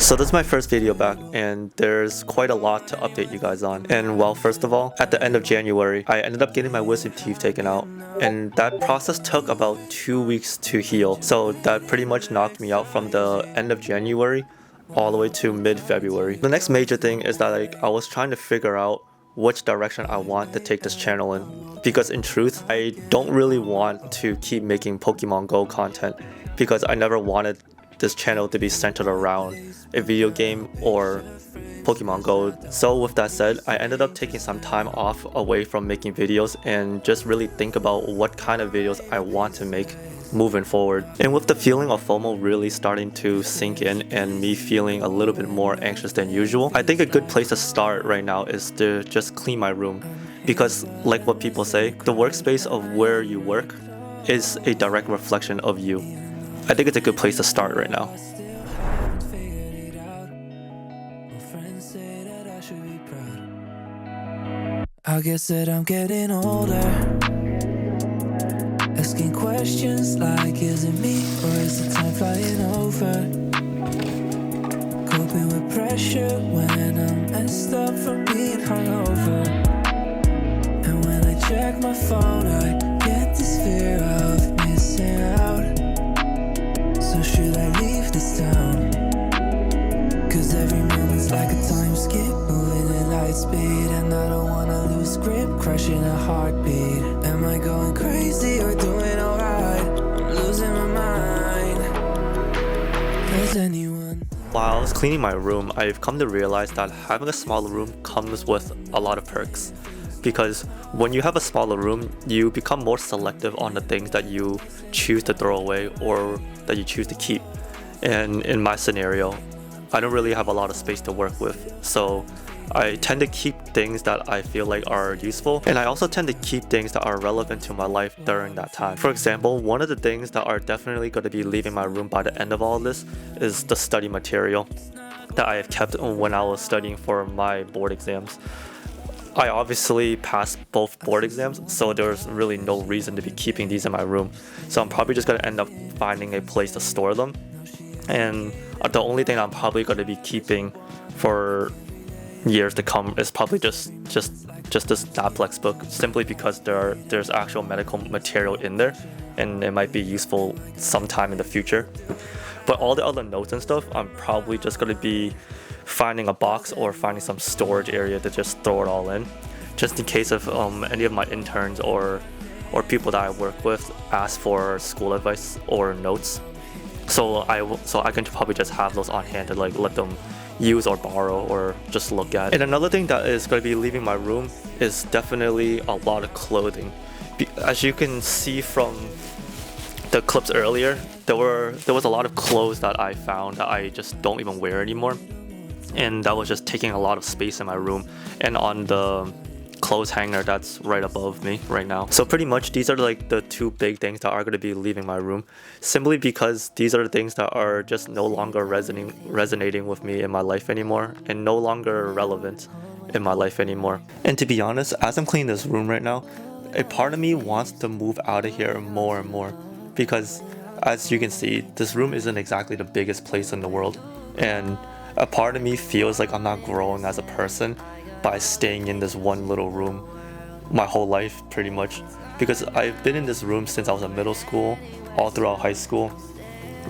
So this is my first video back, and there's quite a lot to update you guys on. And well, first of all, at the end of January, I ended up getting my wisdom teeth taken out, and that process took about 2 weeks to heal. So that pretty much knocked me out from the end of January all the way to mid-February. The next major thing is that I was trying to figure out which direction I want to take this channel in, because in truth, I don't really want to keep making Pokemon Go content because I never wanted this channel to be centered around a video game or Pokemon Go. So with that said, I ended up taking some time off away from making videos and just really think about what kind of videos I want to make moving forward. And with the feeling of FOMO really starting to sink in and me feeling a little bit more anxious than usual, I think a good place to start right now is to just clean my room. Because like what people say, the workspace of where you work is a direct reflection of you. I think it's a good place to start right now. I guess that I'm getting older, asking questions like, is it me or is the time flying over? Coping with pressure when I'm messed up from being hungover. And when I check my phone, I get this fear of missing out. So should I leave this town? Cause every moment's like a time skip, moving at light speed, and I don't wanna lose grip, crushing a heartbeat. Am I going crazy or doing alright? I'm losing my mind. Does anyone? While I was cleaning my room, I've come to realize that having a smaller room comes with a lot of perks. Because when you have a smaller room, you become more selective on the things that you choose to throw away or that you choose to keep. And in my scenario, I don't really have a lot of space to work with, so I tend to keep things that I feel like are useful, and I also tend to keep things that are relevant to my life during that time. For example, one of the things that are definitely going to be leaving my room by the end of all this is the study material that I have kept when I was studying for my board exams. I obviously passed both board exams, so there's really no reason to be keeping these in my room. So I'm probably just going to end up finding a place to store them. And the only thing I'm probably going to be keeping for years to come is probably just this Naplex book, simply because there's actual medical material in there and it might be useful sometime in the future. But all the other notes and stuff, I'm probably just going to be finding a box or finding some storage area to just throw it all in, just in case if any of my interns or people that I work with ask for school advice or notes. So I can probably just have those on hand to like let them use or borrow or just look at. And another thing that is going to be leaving my room is definitely a lot of clothing. As you can see from the clips earlier, there was a lot of clothes that I found that I just don't even wear anymore, and that was just taking a lot of space in my room and on the clothes hanger that's right above me right now. So pretty much these are like the two big things that are going to be leaving my room, simply because these are the things that are just no longer resonating with me in my life anymore and no longer relevant in my life anymore. And to be honest, as I'm cleaning this room right now, a part of me wants to move out of here more and more, because as you can see, this room isn't exactly the biggest place in the world, and a part of me feels like I'm not growing as a person by staying in this one little room my whole life pretty much, because I've been in this room since I was in middle school, all throughout high school,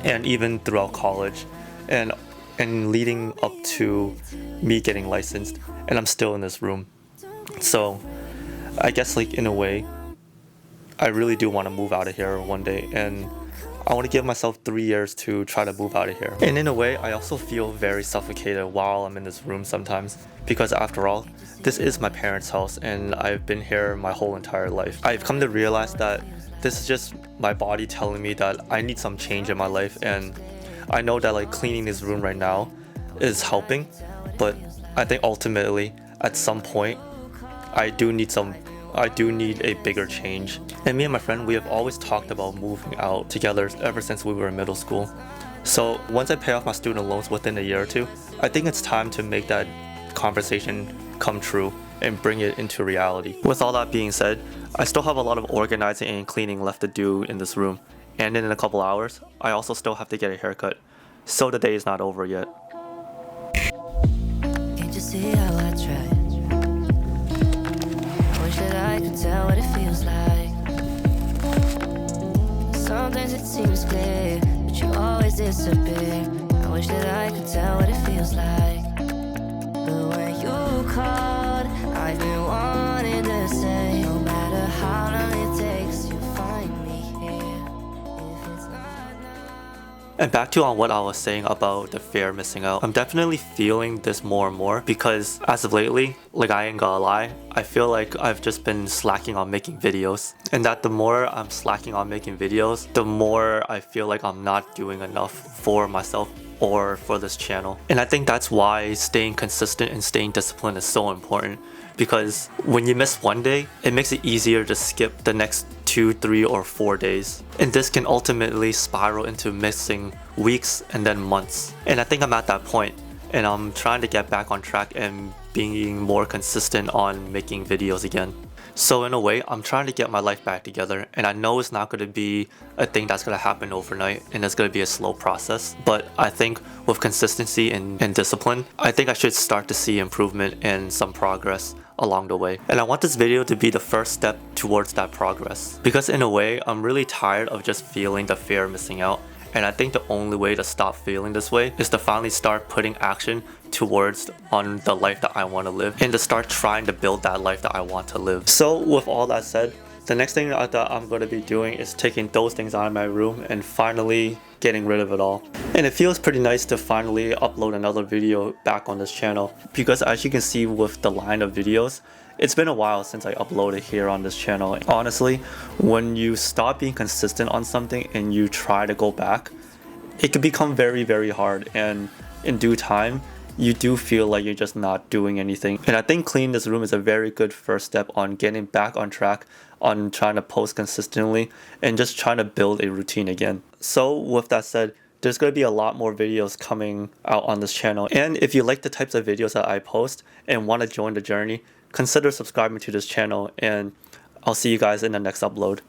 and even throughout college, and leading up to me getting licensed, and I'm still in this room. So I guess like in a way, I really do want to move out of here one day, and I want to give myself 3 years to try to move out of here. And in a way, I also feel very suffocated while I'm in this room sometimes, because after all, this is my parents' house and I've been here my whole entire life. I've come to realize that this is just my body telling me that I need some change in my life, and I know that like cleaning this room right now is helping, but I think ultimately at some point I do need a bigger change. And me and my friend, we have always talked about moving out together ever since we were in middle school. So once I pay off my student loans within a year or two, I think it's time to make that conversation come true and bring it into reality. With all that being said, I still have a lot of organizing and cleaning left to do in this room. And in a couple hours, I also still have to get a haircut. So the day is not over yet. see how I try. I wish that I could tell what it feels like. Sometimes it seems clear, but you always disappear. I wish that I could tell what it feels like. But when you called, I've been wanting to say, no matter how long it takes, you'll find me here. If it's not now. And back to on what I was saying about the fear of missing out, I'm definitely feeling this more and more because as of lately, like I ain't gonna lie, I feel like I've just been slacking on making videos. And that the more I'm slacking on making videos, the more I feel like I'm not doing enough for myself or for this channel. And I think that's why staying consistent and staying disciplined is so important, because when you miss one day, it makes it easier to skip the next 2, 3, or 4 days. And this can ultimately spiral into missing weeks and then months. And I think I'm at that point, and I'm trying to get back on track and being more consistent on making videos again. So in a way, I'm trying to get my life back together, and I know it's not going to be a thing that's going to happen overnight, and it's going to be a slow process. But I think with consistency and discipline, I think I should start to see improvement and some progress along the way. And I want this video to be the first step towards that progress. Because in a way, I'm really tired of just feeling the fear of missing out. And I think the only way to stop feeling this way is to finally start putting action towards on the life that I want to live, and to start trying to build that life that I want to live. So with all that said, the next thing that I'm going to be doing is taking those things out of my room and finally getting rid of it all. And it feels pretty nice to finally upload another video back on this channel, because as you can see with the line of videos, it's been a while since I uploaded here on this channel. Honestly, when you stop being consistent on something and you try to go back, it can become very, very hard, and in due time, you do feel like you're just not doing anything. And I think cleaning this room is a very good first step on getting back on track, on trying to post consistently, and just trying to build a routine again. So with that said, there's going to be a lot more videos coming out on this channel. And if you like the types of videos that I post and want to join the journey, consider subscribing to this channel, and I'll see you guys in the next upload.